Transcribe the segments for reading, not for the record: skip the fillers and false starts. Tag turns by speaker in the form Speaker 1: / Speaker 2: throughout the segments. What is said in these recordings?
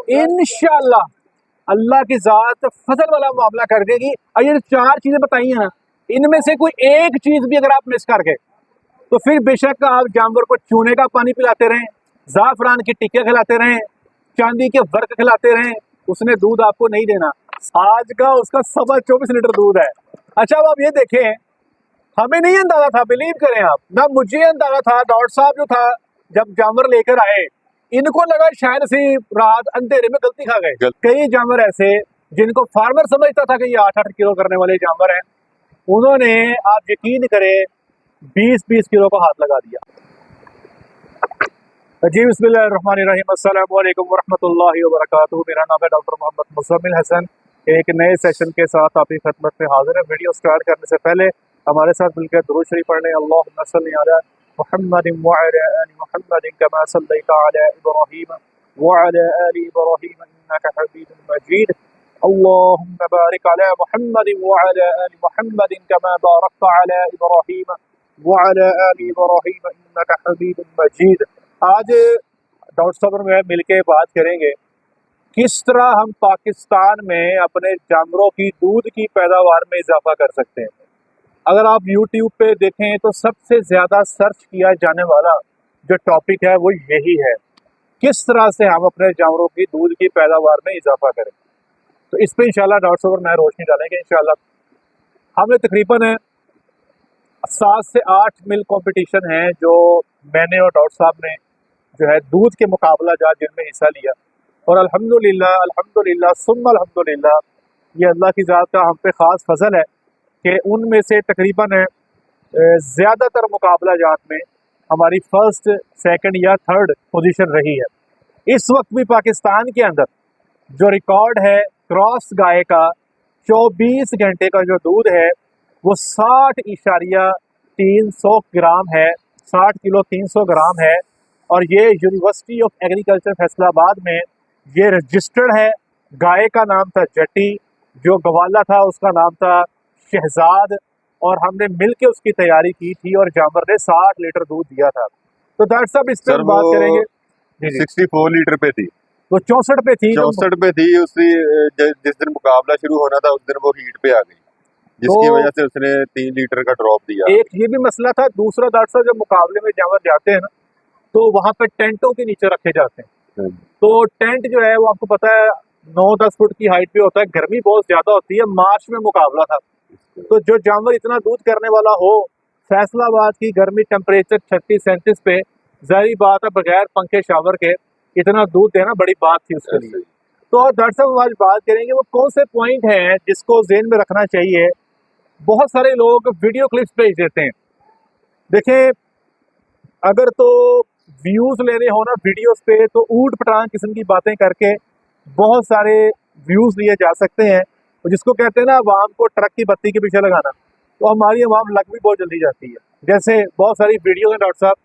Speaker 1: इंशाअल्लाह अल्लाह की जात फजल वाला मामला कर देगी। और ये 4 चीजें बताई हैं ना, इनमें से कोई एक चीज भी अगर आप मिस कर गए तो फिर बेशक आप जानवर को चूने का पानी पिलाते रहें, जाफरान की टिक्के खिलाते रहें, चांदी के वर्क खिलाते रहें, उसने दूध आपको नहीं देना। आज का उसका 24.25 लीटर दूध है। अच्छा अब आप ये देखें, हमें नहीं अंदाजा था, बिलीव करें आप, ना मुझे अंदाजा था, डॉक्टर साहब जो था जब जानवर लेकर आए इनको लगा शायद से रात अंधेरे में गलती खा गए। कई जानवर ऐसे जिनको फार्मर समझता था कि ये 8-8 किलो करने वाले जानवर हैं, उन्होंने आप यकीन करें 20-20 किलो का हाथ लगा दिया। जी बिस्मिल्लाहिर्रहमानिर्रहीम, अस्सलामु अलैकुम वरहमतुल्लाहि वबरकातुहू। मेरा नाम है डॉक्टर मोहम्मद मुज़म्मिल हसन। एक नए सेशन के साथ आपकी खिदमत में हाजिर है। वीडियो स्टार्ट करने से पहले हमारे साथ मिलकर दुरूद शरीफ पढ़ लें। अल्लाहुम्मा सल्लि अला मुहम्मदिन व अला आलि मुहम्मदिन कमा सल्लैता अला इब्राहीम व अला आलि इब्राहीम इन्नका हमीदुम मजीद। अल्लाहुम्मा बारिक अला मुहम्मदिन व अला आलि मुहम्मदिन कमा बारकता अला इब्राहीम व अला आलि इब्राहीम इन्नका हमीदुम मजीद। आज डॉक्टर साहब में मिलके बात करेंगे किस तरह हम पाकिस्तान में अपने जानवरों की दूध की पैदावार में इजाफा कर सकते हैं। अगर आप YouTube पे देखें तो सबसे ज़्यादा सर्च किया जाने वाला जो टॉपिक है वो यही है, किस तरह से हम अपने जानवरों की दूध की पैदावार में इजाफा करें। तो इस पर इंशाल्लाह डॉक्टर साहब नए रोशनी डालेंगे इंशाल्लाह। हमने तकरीबन 7 से 8 मिल कंपटीशन है जो मैंने और डॉक्टर साहब ने जो है दूध के मुकाबला जात जिनमें हिस्सा लिया, और अल्हम्दुलिल्लाह सुम्मा अल्हम्दुलिल्लाह ये अल्लाह की ज़ात का हम पे ख़ास फजल है कि उनमें से तकरीबन ज़्यादातर मुकाबला जात में हमारी फर्स्ट, सेकंड या थर्ड पोजीशन रही है। इस वक्त भी पाकिस्तान के अंदर जो रिकॉर्ड है क्रॉस गाय का 24 घंटे का जो दूध है वो 60.300 ग्राम है, 60 किलो 300 ग्राम है। और ये यूनिवर्सिटी ऑफ एग्रीकल्चर फैसलाबाद में ये रजिस्टर्ड है। गाय का नाम था जटी, जो गवाला था उसका नाम था शहजाद, और हमने मिलके उसकी तैयारी की थी और जानवर ने 60 लीटर दूध दिया था। तो डॉक्टर साहब इस पर बात करेंगे।
Speaker 2: 64 लीटर पे थी,
Speaker 1: वो 64 पे थी,
Speaker 2: 64 पे थी। उसी जिस दिन मुकाबला शुरू होना था उस दिन वो हीट पे आ गई, जिसकी वजह से उसने 3 लीटर का ड्रॉप दिया।
Speaker 1: एक ये भी मसला था। दूसरा डॉक्टर साहब जब मुकाबले में जानवर जाते हैं ना तो वहां पे टेंटों के नीचे रखे जाते हैं। तो टेंट जो है वो आपको पता है 9-10 फुट की हाइट पे होता है, गर्मी बहुत ज्यादा होती है। मार्च में मुकाबला था, तो जो जानवर इतना दूध करने वाला हो, फैसलाबाद की गर्मी टेम्परेचर 36-37 पे, जाहिर बात है बगैर पंखे शावर के इतना दूध देना बड़ी बात थी उसके लिए। तो डॉक्टर साहब आज बात करेंगे वो कौन से पॉइंट हैं जिसको ज़हन में रखना चाहिए। बहुत सारे लोग वीडियो क्लिप्स भेज देते हैं। देखें, अगर तो व्यूज लेने हो ना वीडियोस पे तो ऊट पटांग किस्म की बातें करके बहुत सारे व्यूज लिए जा सकते हैं। तो जिसको कहते हैं ना अवाम को ट्रक की बत्ती के पीछे लगाना, तो हमारी अवाम लग भी बहुत जल्दी जाती है। जैसे बहुत सारी वीडियो हैं डॉक्टर साहब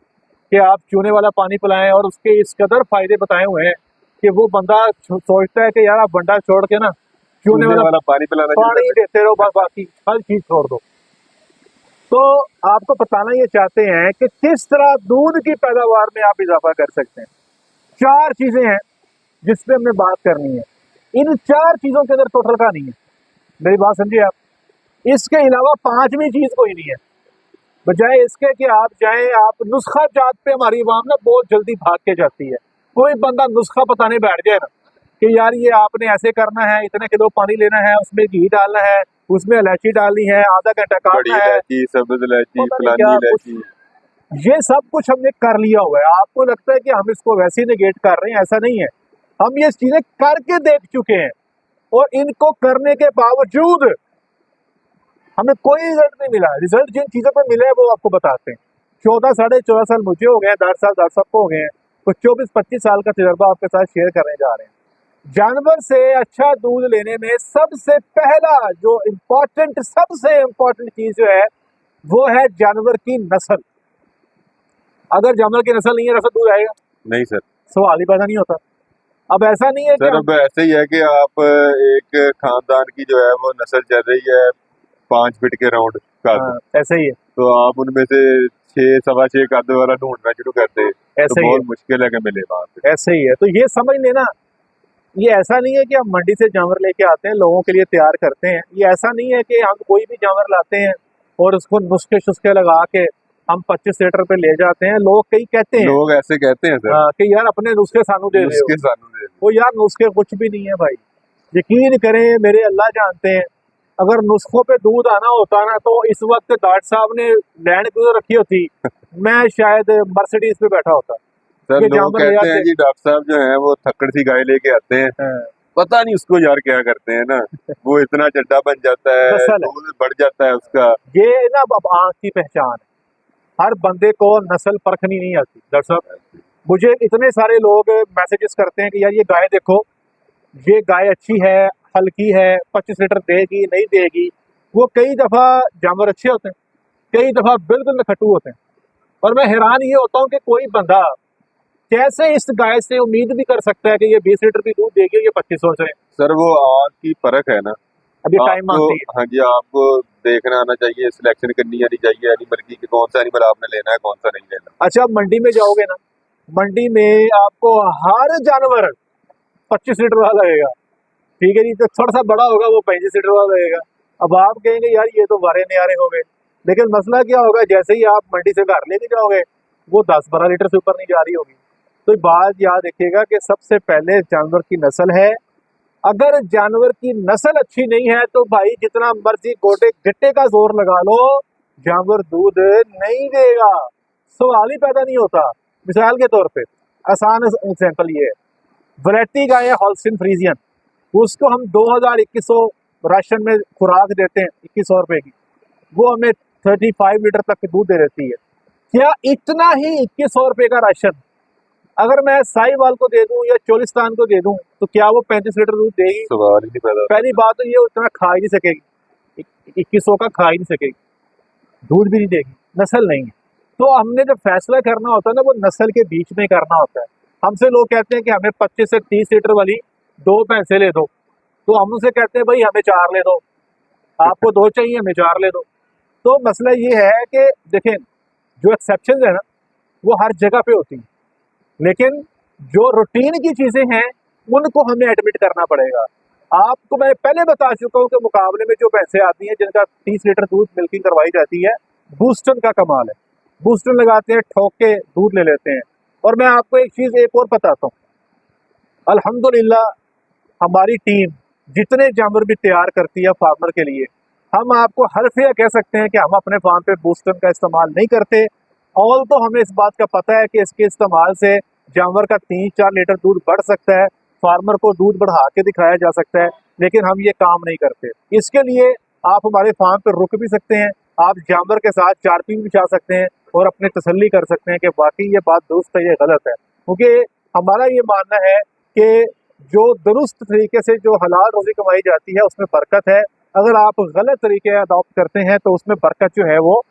Speaker 1: कि आप चूने वाला पानी पिलाएं, और उसके इस कदर फायदे बताए हुए हैं कि वो बंदा सोचता है कि यार आप बंडा छोड़ के ना चूने वाला पानी पिलाना, पानी देते रहो, बस बाकी हर चीज छोड़ दो। तो आपको बताना ये चाहते हैं कि किस तरह दूध की पैदावार में आप इजाफा कर सकते हैं। 4 चीजें हैं जिस पे हमने बात करनी है। इन 4 चीजों के अंदर टोटल का नहीं है, मेरी बात समझिए आप। इसके अलावा 5वीं चीज कोई नहीं है, बजाय इसके कि आप जाएं आप नुस्खा जात पे हमारी अवाम ना बहुत जल्दी भाग के जाती है। कोई बंदा नुस्खा बताने बैठ जाए ना कि यार ये आपने ऐसे करना है, इतने किलो पानी लेना है, उसमें घी डालना है, उसमें इलायची डालनी है, आधा घंटा काटना है,
Speaker 2: सब्ज इलायची, फलानी इलायची,
Speaker 1: ये सब कुछ हमने कर लिया हुआ है। आपको लगता है कि हम इसको वैसे ही निगेट कर रहे हैं, ऐसा नहीं है। हम ये चीजें करके देख चुके हैं और इनको करने के बावजूद हमें कोई रिजल्ट नहीं मिला। रिजल्ट जिन चीजों पर मिले हैं वो आपको बताते हैं। 14-14.5 साल मुझे हो गए हैं, 10 साल डॉक्टर साहब को हो गए हैं, तो 24-25 साल का तजर्बा आपके साथ शेयर करने जा रहे हैं। जानवर से अच्छा दूध लेने में सबसे पहला जो इम्पोर्टेंट, सबसे इम्पोर्टेंट चीज जो है वो है जानवर की नस्ल। अगर जानवर की नस्ल नहीं है, नस्ल दूध आएगा
Speaker 2: नहीं सर,
Speaker 1: सवाल ही पैदा नहीं होता। अब ऐसा नहीं है
Speaker 2: सर, अब ऐसे ही है कि आप एक खानदान की जो है वो नस्ल चल रही है 5 फीट के राउंड का,
Speaker 1: ऐसे ही है,
Speaker 2: तो आप उनमें से 6-6.25 कद वाला ढूंढना शुरू करते हैं,
Speaker 1: ऐसे
Speaker 2: तो
Speaker 1: ही
Speaker 2: बहुत मुश्किल है कि मिले वहां पे।
Speaker 1: ऐसे ही है। तो ये समझ लेना ये ऐसा नहीं है कि हम मंडी से जानवर लेके आते हैं लोगों के लिए तैयार करते हैं, ये ऐसा नहीं है कि हम कोई भी जानवर लाते हैं और उसको नुस्खे शुस्खे लगा के हम 25 लीटर पे ले जाते हैं। लोग कई कहते हैं,
Speaker 2: लोग ऐसे कहते हैं सर,
Speaker 1: कि यार अपने नुस्खे सानू दे दे।
Speaker 2: उसके सामने
Speaker 1: वो यार नुस्खे कुछ भी नहीं है भाई, यकीन करें, मेरे अल्लाह जानते हैं। अगर नुस्खों पे दूध आना होता ना तो इस वक्त डॉक्टर साहब ने लैंड क्रूजर रखी होती, मैं शायद मर्सिडीज पे बैठा होता।
Speaker 2: सर
Speaker 1: ये
Speaker 2: लोग
Speaker 1: जानवर ले
Speaker 2: कहते हैं
Speaker 1: आते
Speaker 2: जी डॉक्टर साहब जो है वो थक्कड़ सी गाय लेके आते हैं,
Speaker 1: हैं।
Speaker 2: पता नहीं उसको यार क्या करते हैं ना, वो इतना चड्डा बन जाता है,
Speaker 1: नस्ल है।
Speaker 2: दूध बढ़ जाता है उसका।
Speaker 1: ये ना अब आंख की पहचान है, हर बंदे को नस्ल परखनी नहीं आती। डॉक्टर साहब, मुझे इतने सारे लोग मैसेजेस करते हैं कि यार ये गाय देखो, ये गाय अच्छी है, हल्की है, 25 लीटर देगी नहीं देगी। वो कई दफा जानवर अच्छे होते हैं, कई दफा बिल्कुल नखट्टू होते हैं, और मैं हैरान ये होता हूँ कि कोई बंदा कैसे इस गाय से उम्मीद भी कर सकता है कि ये 20 लीटर भी दूध देगी, ये 25 सोच रहे हैं।
Speaker 2: सर वो आँख की परख है ना,
Speaker 1: अभी टाइम
Speaker 2: आपको,
Speaker 1: मांगती है।
Speaker 2: हाँ जी, आपको देखना आना चाहिए, सिलेक्शन करनी आनी चाहिए एनिमल की कि कौन सा एनिमल आपने लेना है, कौन सा नहीं लेना।
Speaker 1: अच्छा, आप मंडी में जाओगे ना, मंडी में आपको हर जानवर 25 लीटर वाला लगेगा, ठीक है जी। तो थोड़ा सा बड़ा होगा वो 35 लीटर वाला लगेगा। अब आप कहेंगे यार ये तो वारे न्यारे हो गए, लेकिन मसला क्या होगा, जैसे ही आप मंडी से घर लेके जाओगे वो 10-12 लीटर से ऊपर नहीं जा रही होगी। तो बात याद रखिएगा कि सबसे पहले जानवर की नस्ल है। अगर जानवर की नस्ल अच्छी नहीं है तो भाई जितना मर्जी गोटे गिट्टे का जोर लगा लो, जानवर दूध नहीं देगा, सवाल ही पैदा नहीं होता। मिसाल के तौर पे आसान एग्जांपल ये है, वैरायटी गाय है हॉल्स्टीन फ्रीजियन, उसको हम 2000-2100 राशन में खुराक देते हैं 2100 रुपए की, वो हमें 35 लीटर तक के दूध दे देती है। क्या इतना ही 2100 रुपए का राशन अगर मैं साहिवाल को दे दूं या चोलिस्तान को दे दूं तो क्या वो 35 लीटर दूध देगी?
Speaker 2: सवाल ही नहीं पैदा।
Speaker 1: पहली बात तो ये उतना खा ही नहीं सकेगी, 2100 का खा ही नहीं सकेगी, दूध भी नहीं देगी, नस्ल नहीं है। तो हमने जब फैसला करना होता है ना, वो नस्ल के बीच में करना होता है। हमसे लोग कहते हैं कि हमें 25 से 30 लीटर वाली 2 भैंसे ले दो, तो हम उनसे कहते हैं भाई हमें 4 ले दो, आपको 2 चाहिए हमें 4 ले दो। तो मसला ये है कि देखें, जो एक्सेप्शन है ना वो हर जगह पे होती है, लेकिन जो रूटीन की चीजें हैं उनको हमें एडमिट करना पड़ेगा। आपको मैं पहले बता चुका हूँ कि मुकाबले में जो भैंसे आती हैं जिनका 30 लीटर दूध मिल्किंग करवाई जाती है, बूस्टन का कमाल है, बूस्टन लगाते हैं, ठोक के दूध ले लेते हैं। और मैं आपको एक चीज एक और बताता हूँ, अल्हम्दुलिल्लाह हमारी टीम जितने जानवर भी तैयार करती है फार्मर के लिए, हम आपको हरफिया कह सकते हैं कि हम अपने फार्म पे बूस्टन का इस्तेमाल नहीं करते। ऑल तो हमें इस बात का पता है कि इसके इस्तेमाल से जानवर का 3-4 लीटर दूध बढ़ सकता है, फार्मर को दूध बढ़ा के दिखाया जा सकता है, लेकिन हम ये काम नहीं करते। इसके लिए आप हमारे फार्म पर रुक भी सकते हैं, आप जानवर के साथ चारपी भी बिछा सकते हैं और अपने तसल्ली कर सकते हैं कि वाकई ये बात दुरुस्त है, ये गलत है। क्योंकि हमारा ये मानना है कि जो दुरुस्त तरीके से जो हलाल रोजी कमाई जाती है उसमें बरकत है, अगर आप गलत तरीके अडॉप्ट करते हैं तो उसमें बरकत जो है वो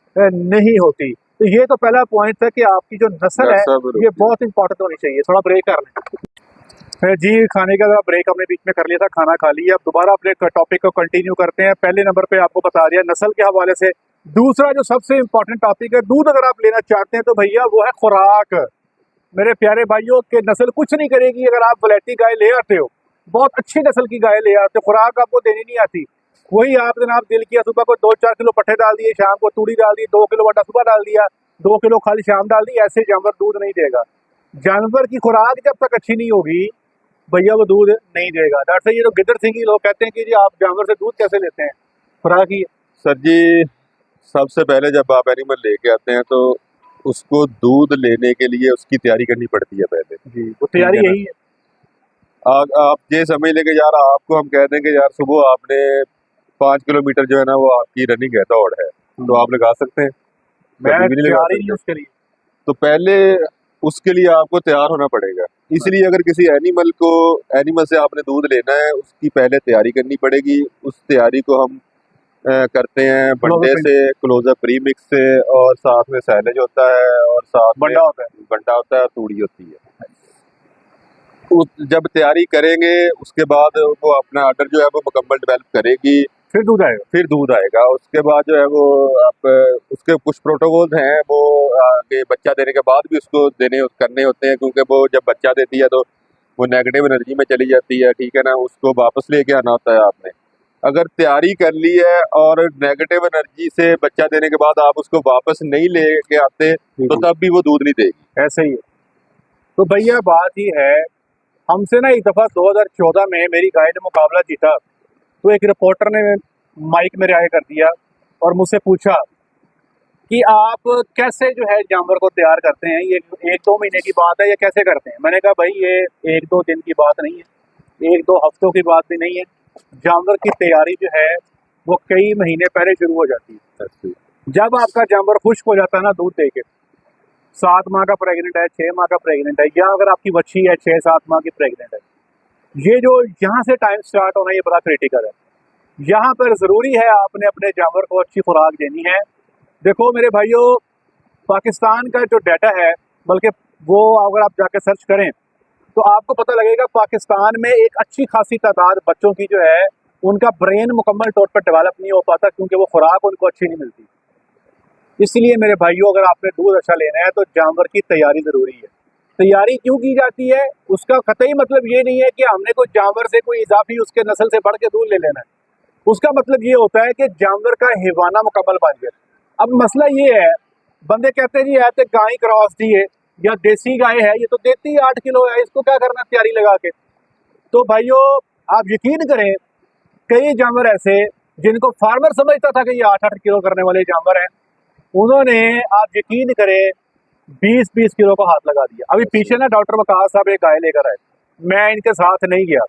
Speaker 1: नहीं होती। तो ये तो पहला पॉइंट था कि आपकी जो नस्ल है ये बहुत इंपॉर्टेंट होनी चाहिए। थोड़ा ब्रेक कर लें जी, खाने का ब्रेक हमने बीच में कर लिया था, खाना खा लिया। अब दोबारा अपने टॉपिक को कंटिन्यू करते हैं। पहले नंबर पे आपको बता दिया नस्ल के हवाले से। दूसरा जो सबसे इंपॉर्टेंट टॉपिक है, दूध अगर आप लेना चाहते हैं तो भैया वो है खुराक। मेरे प्यारे भाइयों के नस्ल कुछ नहीं करेगी अगर आप वैरायटी गाय ले आते हो, बहुत अच्छी नस्ल की गाय ले आते हो, खुराक आपको देनी नहीं आती। वही आप जनाब दिल किया सुबह को 2-4 किलो पट्ठे डाल दिए, शाम को तूड़ी डाल दी, 2 किलो वड्डा सुबह डाल दिया, 2 किलो खाली शाम डाल दी, ऐसे जानवर दूध नहीं देगा। जानवर की खुराक जब तक अच्छी नहीं होगी भैया वो दूध नहीं देगा। डॉक्टर साहब, ये तो गिदड़ सिंह लोग कहते हैं कि जी आप जानवर से दूध कैसे लेते हैं, खुराक ही।
Speaker 2: सर जी सबसे पहले जब आप एनिमल लेके आते हैं तो उसको दूध लेने के लिए उसकी तैयारी करनी पड़ती है पहले
Speaker 1: जी, वो तैयारी यही है।
Speaker 2: आप ये समझ लेंगे यार, आपको हम कह देंगे यार सुबह आपने 5 किलोमीटर जो है ना वो आपकी रनिंग है, दौड़ है, तो आप लगा सकते हैं?
Speaker 1: मैं
Speaker 2: कभी भी नहीं लगा
Speaker 1: तैयारी नहीं
Speaker 2: सकते।
Speaker 1: उसके लिए।
Speaker 2: तो पहले उसके लिए आपको तैयार होना पड़ेगा। इसलिए अगर किसी एनिमल से आपने दूध लेना है, उसकी पहले तैयारी करनी पड़ेगी। उस तैयारी को हम करते हैं बंडे से, क्लोजअप प्रीमिक्स से, और साथ में सैलेज होता है, और साथ में
Speaker 1: बंडा होता है
Speaker 2: और तूड़ी होती है। जब तैयारी करेंगे उसके बाद वो अपना आर्डर जो है वो मुकम्मल डेवलप करेगी,
Speaker 1: फिर दूध आएगा।
Speaker 2: उसके बाद जो है वो आप उसके कुछ प्रोटोकॉल्स हैं वो आगे बच्चा देने के बाद भी उसको करने होते हैं, क्योंकि वो जब बच्चा देती है तो वो नेगेटिव एनर्जी में चली जाती है, ठीक है ना, उसको वापस लेके आना होता है आपने। अगर तैयारी कर ली है और नेगेटिव एनर्जी से बच्चा देने के बाद आप उसको वापस नहीं लेके आते तो तब भी वो दूध नहीं देगी।
Speaker 1: ऐसे ही है। तो भैया बात ही है, हमसे ना एक दफ़ा 2014 में मेरी गाय ने मुकाबला जीता, तो एक रिपोर्टर ने माइक में रिहाई कर दिया और मुझसे पूछा कि आप कैसे जो है जानवर को तैयार करते हैं, ये 1-2 महीने की बात है, ये कैसे करते हैं? मैंने कहा भाई ये 1-2 दिन की बात नहीं है, 1-2 हफ्तों की बात भी नहीं है। जानवर की तैयारी जो है वो कई महीने पहले शुरू हो जाती है। जब आपका जानवर खुश्क हो जाता है ना दूध दे के, 7 माह का प्रेग्नेंट है, 6 माह का प्रेग्नेंट है, या अगर आपकी बच्ची है 6-7 माह की प्रेग्नेंट है, ये जो यहाँ से टाइम स्टार्ट होना ये बड़ा क्रिटिकल है। यहाँ पर ज़रूरी है आपने अपने जानवर को अच्छी खुराक देनी है। देखो मेरे भाइयों, पाकिस्तान का जो डाटा है, बल्कि वो अगर आप जाके सर्च करें तो आपको पता लगेगा पाकिस्तान में एक अच्छी खासी तादाद बच्चों की जो है उनका ब्रेन मुकम्मल तौर पर डेवलप नहीं हो पाता, क्योंकि वो खुराक उनको अच्छी नहीं मिलती। इसलिए मेरे भाइयों, अगर आपने दूध अच्छा लेना है तो जानवर की तैयारी ज़रूरी है। तैयारी क्यों की जाती है उसका कतई मतलब ये नहीं है कि हमने कोई जानवर से कोई इजाफी उसके नस्ल से बढ़ के दूध ले लेना है। उसका मतलब ये होता है कि जानवर का हिवाना मुकम्मल बन जाए। अब मसला ये है, बंदे कहते हैं जी है तो गाय क्रॉस दी है या देसी गाय है, ये तो देती 8 किलो है, इसको क्या करना तैयारी लगा के। तो भाइयों आप यकीन करें, कई जानवर ऐसे जिनको फार्मर समझता था कि ये 8-8 किलो करने वाले जानवर हैं, उन्होंने आप यकीन करें 20-20 किलो का हाथ लगा दिया। अभी पीछे ना डॉक्टर वकास साहब एक गाय लेकर आए, मैं इनके साथ नहीं गया।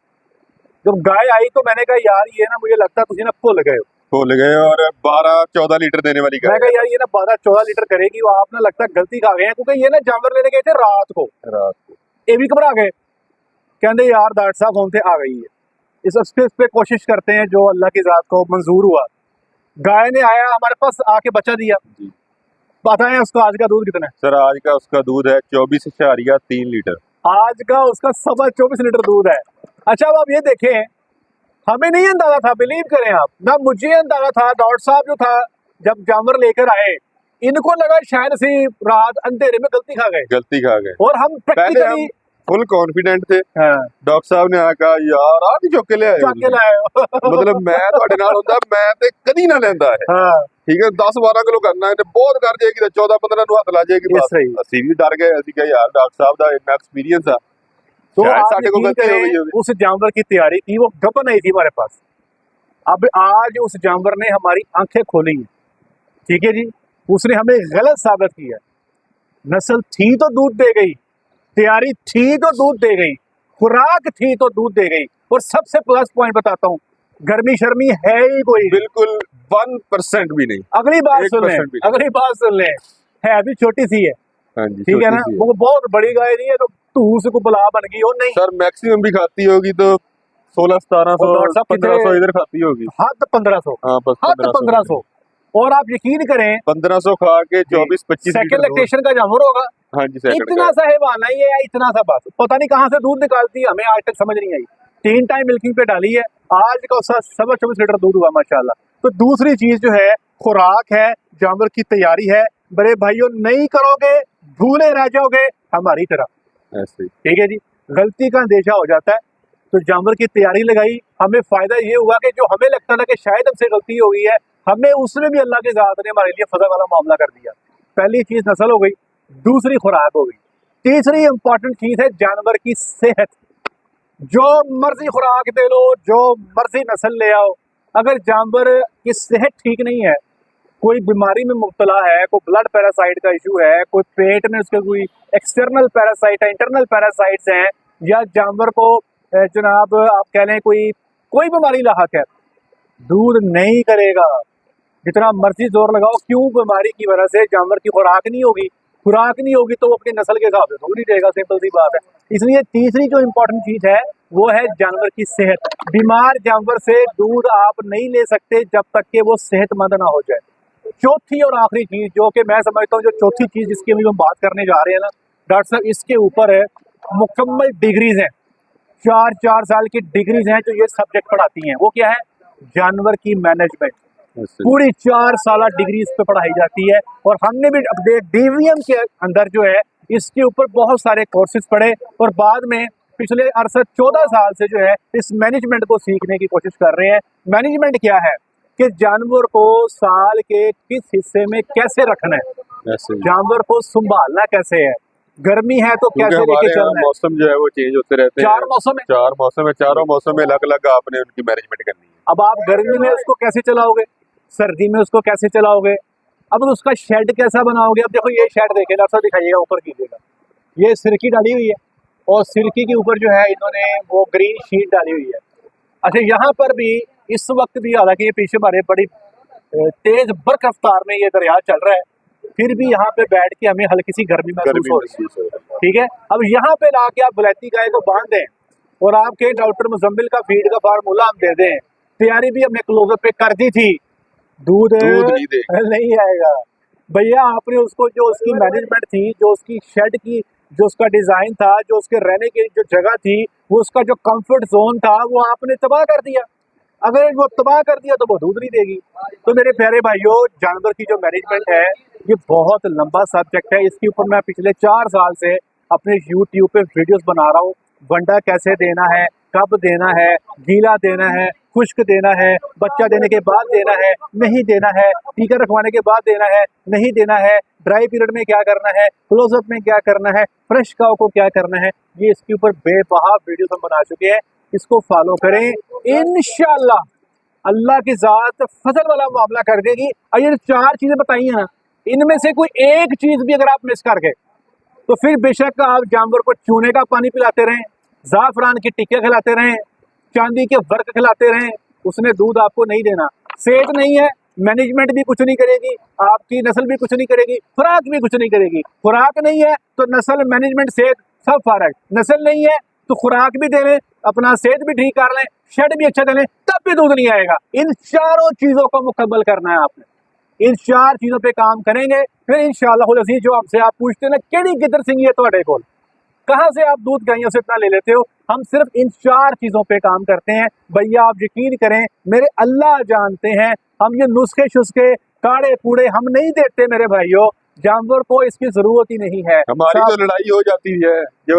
Speaker 1: जब गाय आई तो मैंने कहा यार ये ना मुझे लगता है तुझे ना भूल गए हो,
Speaker 2: भूल गए, और 12-14 लीटर देने वाली गाय।
Speaker 1: मैं कहा यार ये ना 12-14 लीटर करेगी, वो आप ना लगता है गलती खा गए हैं, क्योंकि ये ना जानवर लेने गए थे रात को, ये भी घबरा गए, कहते यार डॉक्टर साहब होते आ गई है। इस पे कोशिश करते हैं जो अल्लाह की ज़ात को मंजूर हुआ। गाय ने आया हमारे पास आके बच्चा दिया, बताएं उसका आज का दूध कितना है?
Speaker 2: सर आज का उसका दूध है 24.3 लीटर।
Speaker 1: आज का उसका 24 लीटर दूध है। अच्छा अब आप ये देखें, हमें नहीं अंदाजा था, बिलीव करें आप, ना मुझे अंदाजा था, डॉक्टर साहब जो था जब जानवर लेकर आए इनको लगा शायद से रात अंधेरे में गलती खा गए, और हम प्रैक्टिकली
Speaker 2: फुल कॉन्फिडेंट थे।
Speaker 1: हाँ।
Speaker 2: डॉक्टर साहब ने आया यार आज चुक के ले आए मतलब मैं ਤੁਹਾਡੇ ਨਾਲ ਹੁੰਦਾ मैं ਤੇ कदी ना लेंदा है।
Speaker 1: हाँ।
Speaker 2: ठीक है 10-12 किलो करना है बहुत कर जाएगी तो 14-15 ਨੂੰ ਹੱਥ ਲਾ ਜਾਏਗੀ ਬਸ। ਅਸੀਂ ਵੀ ਡਰ ਗਏ, ਅਸੀਂ ਕਿਹਾ यार डॉक्टर साहब ਦਾ ਇੰਨਾ एक्सपीरियंस ਆ,
Speaker 1: तो
Speaker 2: साडे को गलती हो गई होगी।
Speaker 1: उस जानवर की तैयारी थी, वो गप नहीं थी हमारे पास। अब आज उस जानवर ने हमारी आंखें खोली हैं, ठीक है जी, उसने हमें गलत साबित किया। नस्ल थी तो दूध दे गई, तैयारी थी तो दूध दे गई, खुराक थी तो दूध दे गई, और सबसे प्लस पॉइंट बताता हूँ, गर्मी शर्मी है ही कोई
Speaker 2: बिल्कुल 1% भी नहीं।
Speaker 1: अगली बात सुन लें, है भी छोटी सी है, ठीक है ना, वो बहुत बड़ी गाय नहीं है तो तूस को बुला बन गई हो नहीं।
Speaker 2: सर मैक्सिमम भी खाती होगी तो 1600-1700 1500 इधर खाती होगी,
Speaker 1: हद 1500,
Speaker 2: हाँ बस
Speaker 1: 1500। और आप यकीन करें
Speaker 2: 1500 खा के 24-25
Speaker 1: सेकंड लैक्टेशन का जानवर होगा।
Speaker 2: हाँ जी,
Speaker 1: इतना सा हैवान है ये, इतना सा, बस पता नहीं कहाँ से दूध निकालती है, हमें आज तक समझ नहीं आई। 3 टाइम मिल्किंग पे डाली है, आज का उसका 24 लीटर दूध हुआ माशाल्लाह। तो दूसरी चीज जो है खुराक है, जानवर की तैयारी है। बड़े भाइयों नहीं करोगे भूले रह जाओगे हमारी तरह
Speaker 2: ऐसे,
Speaker 1: ठीक है जी। गलती का अंदेशा हो जाता है, तो जानवर की तैयारी लगाई, हमें फायदा ये हुआ कि जो हमें लगता था कि शायद हमसे गलती हो गई है, हमें उसमें भी अल्लाह के ज़ात ने हमारे लिए फजल वाला मामला कर दिया। पहली चीज नस्ल हो गई, दूसरी खुराक हो गई, तीसरी इंपॉर्टेंट चीज है जानवर की सेहत। जो मर्जी खुराक दे लो, जो मर्जी नस्ल ले आओ, अगर जानवर की सेहत ठीक नहीं है, कोई बीमारी में मुब्तला है, कोई ब्लड पैरासाइट का इशू है, कोई पेट में उसके कोई एक्सटर्नल पैरासाइट है, इंटरनल पैरासाइट्स हैं, या जानवर को जनाब आप कह लें कोई बीमारी लाहक है, दूध नहीं करेगा, जितना मर्जी जोर लगाओ। क्यों? बीमारी की वजह से जानवर की खुराक नहीं होगी, खुराक नहीं होगी तो वो अपनी नस्ल के हिसाब से दूध नहीं देगा, सिंपल सी बात है। इसलिए तीसरी जो इम्पोर्टेंट चीज है वो है जानवर की सेहत। बीमार जानवर से दूध आप नहीं ले सकते जब तक कि वो सेहतमंद ना हो जाए। चौथी और आखिरी चीज जो कि मैं समझता हूँ, जो चौथी चीज जिसकी अभी हम बात करने जा रहे हैं ना डॉक्टर साहब, इसके ऊपर है मुकम्मल डिग्रीज हैं, 4 साल की डिग्रीज हैं जो ये सब्जेक्ट पढ़ाती हैं। वो क्या है? जानवर की मैनेजमेंट। पूरी 4 साल डिग्री इस पे पढ़ाई जाती है, और हमने भी अपने DVM के अंदर जो है इसके ऊपर बहुत सारे कोर्सेज पढ़े, और बाद में पिछले 14 साल से जो है इस मैनेजमेंट को सीखने की कोशिश कर रहे हैं। मैनेजमेंट क्या है कि जानवर को साल के किस हिस्से में कैसे रखना है, जानवर को संभालना कैसे है, गर्मी है तो कैसे लेके चलना है।
Speaker 2: मौसम जो है वो चेंज होते रहते हैं,
Speaker 1: चार मौसम है,
Speaker 2: चारों मौसम में अलग अलग आपने उनकी मैनेजमेंट करनी है।
Speaker 1: अब आप गर्मी में उसको कैसे चलाओगे, सर्दी में उसको कैसे चलाओगे, अब उसका शेड कैसा बनाओगे। अब देखो ये शेड देखे ना, दिखाइएगा, ऊपर कीजिएगा, ये सिरकी डाली हुई है और सिरकी के ऊपर जो है इन्होंने वो ग्रीन शीट डाली हुई है। अच्छा, यहाँ पर भी इस वक्त भी, हालांकि ये पीछे हमारे बड़ी तेज बर्फ रफ्तार में ये दरिया चल रहा है, फिर भी यहाँ पे बैठ के हमें हल्की सी गर्मी महसूस हो रही है। ठीक है, अब यहाँ पे लाके आप वलैती गाय को बांध दें और आपके डॉक्टर मुजम्मिल का फीड का फार्मूला हम दे दें, तैयारी भी हमने क्लोजअप पे कर दी थी, दूध नहीं आएगा भैया। आपने उसको, जो उसकी मैनेजमेंट थी, जो उसकी शेड की, जो उसका डिजाइन था, जो उसके रहने की जो जगह थी, वो उसका जो कंफर्ट जोन था, वो आपने तबाह कर दिया। अगर वो तबाह कर दिया तो वो दूध नहीं देगी। तो मेरे प्यारे भाइयों, जानवर की जो मैनेजमेंट है ये बहुत लंबा सब्जेक्ट है। इसके ऊपर मैं पिछले 4 साल से अपने YouTube पे वीडियोस बना रहा हूँ। वंडा कैसे देना है, कब देना है, गीला देना है, खुश्क देना है, बच्चा देने के बाद देना है, नहीं देना है, टीका रखवाने के बाद देना है, नहीं देना है, ड्राई पीरियड में क्या करना है, क्लोजअप में क्या करना है, फ्रेश काउ को क्या करना है, ये इसके ऊपर बेबहा वीडियोस हम बना चुके हैं। इसको फॉलो करें, इंशाअल्लाह अल्लाह की जात फजल वाला मामला कर देगी। और ये 4 चीजें बताई हैं ना, इनमें से कोई एक चीज भी अगर आप मिस कर गए तो फिर बेशक आप जानवर को चूने का पानी पिलाते रहें, जाफरान की टिक्के खिलाते रहें, चांदी के वर्क खिलाते रहें, उसने दूध आपको नहीं देना। सेहत नहीं है, मैनेजमेंट भी कुछ नहीं करेगी, आपकी नस्ल भी कुछ नहीं करेगी, खुराक भी कुछ नहीं करेगी। खुराक नहीं है तो नस्ल, मैनेजमेंट, सेहत सब फारग। नस्ल नहीं है तो खुराक भी दे लें, अपना सेहत भी ठीक कर लें, शेड भी अच्छा दे लें, तब भी दूध नहीं आएगा। इन चारों चीजों को मुकम्मल करना है आपने। इन 4 चीजों पे काम करेंगे, फिर इंशाअल्लाह अज़ीज़ जो आपसे आप पूछते हैं ना केड़ी गिद्दर सिंह है तो कोल, कहाँ से आप दूध गायों से इतना ले लेते हो, हम सिर्फ इन 4 चीजों पे काम करते हैं। भैया आप यकीन करें, मेरे अल्लाह जानते हैं, हम ये नुस्खे शुस्खे काढ़े कूड़े हम नहीं देते मेरे भाइयों। जानवर को इसकी जरूरत ही नहीं है।
Speaker 2: हमारी तो लड़ाई हो जाती है जो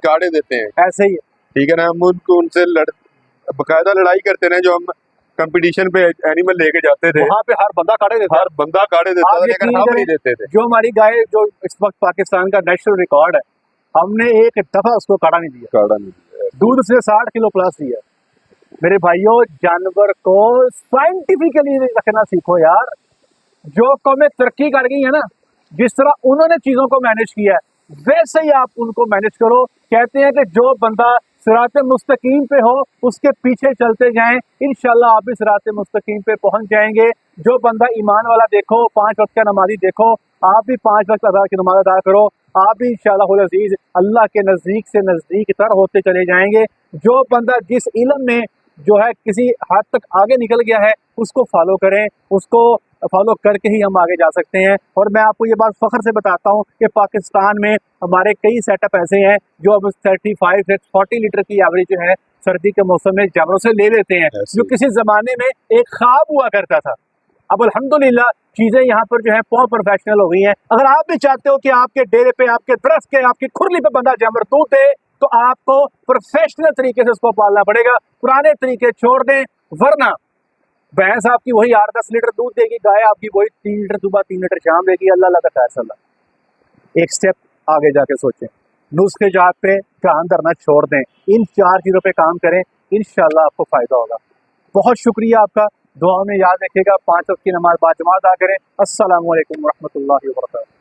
Speaker 2: काढ़े देते हैं,
Speaker 1: ऐसे ही
Speaker 2: ठीक है ना, हम उनको उनसे बकायदा लड़ाई करते रहे। जो हम कंपटीशन पे एनिमल लेके जाते थे,
Speaker 1: वहाँ पे हर बंदा काढ़े देता था,
Speaker 2: लेकिन हम नहीं देते थे।
Speaker 1: जो हमारी गाय, जो इस वक्त पाकिस्तान का नेशनल रिकॉर्ड है, हमने एक दफा उसको काढ़ा नहीं दिया। दूध से 60 किलो प्लस दिया। मेरे भाइयों, जानवर को साइंटिफिकली रखना सीखो यार। जो कौमें तरक्की कर गई है ना, जिस तरह उन्होंने चीजों को मैनेज किया है, वैसे ही आप उनको मैनेज करो। कहते हैं कि जो बंदा सिराते मुस्तकीम पे हो उसके पीछे चलते जाएं, इंशाल्लाह आप भी सिराते मुस्तकीम पे पहुंच जाएंगे। जो बंदा ईमान वाला देखो, 5 वक्त का नमाजी देखो, आप भी 5 वक्त अदा की नमाज अदा करो, आप भी इंशाअल्लाह अज़ीज़ अल्लाह के नजदीक से नजदीक तर होते चले जाएंगे। जो बंदा जिस इल्म में जो है किसी हद तक आगे निकल गया है, उसको फॉलो करें, उसको फॉलो करके ही हम आगे जा सकते हैं। और मैं आपको ये बात फख्र से बताता हूँ कि पाकिस्तान में हमारे कई सेटअप ऐसे हैं जो अब 35 से 40 लीटर की एवरेज जो है सर्दी के मौसम में जानवरों से ले लेते हैं, जो किसी जमाने में एक ख्वाब हुआ करता था। अब अल्हम्दुलिल्लाह चीजें यहाँ पर जो है बहुत प्रोफेशनल हो गई हैं। अगर आप भी चाहते हो कि आपके डेरे पे, आपके दरख्त के, आपकी खुरली पे बंदा जानवर दूध दे, तो आपको प्रोफेशनल तरीके से उसको पालना पड़ेगा। पुराने तरीके छोड़ दें, वरना भैंस आपकी वही 8-10 लीटर दूध देगी, गाय आपकी वही 3 लीटर सुबह 3 लीटर शाम देगी। अल्लाह का फैसला। एक स्टेप आगे जाके सोचें, नुस्खे जात पे ध्यान धरना छोड़ दें, इन 4 चीजों पे काम करें, इंशाल्लाह आपको फायदा होगा। बहुत शुक्रिया आपका, दुआ में याद रखिएगा, 5 वक्त की नमाज बाजमात अदा करें। अस्सलामु अलैकुम रहमतुल्लाहि व बरकातहू।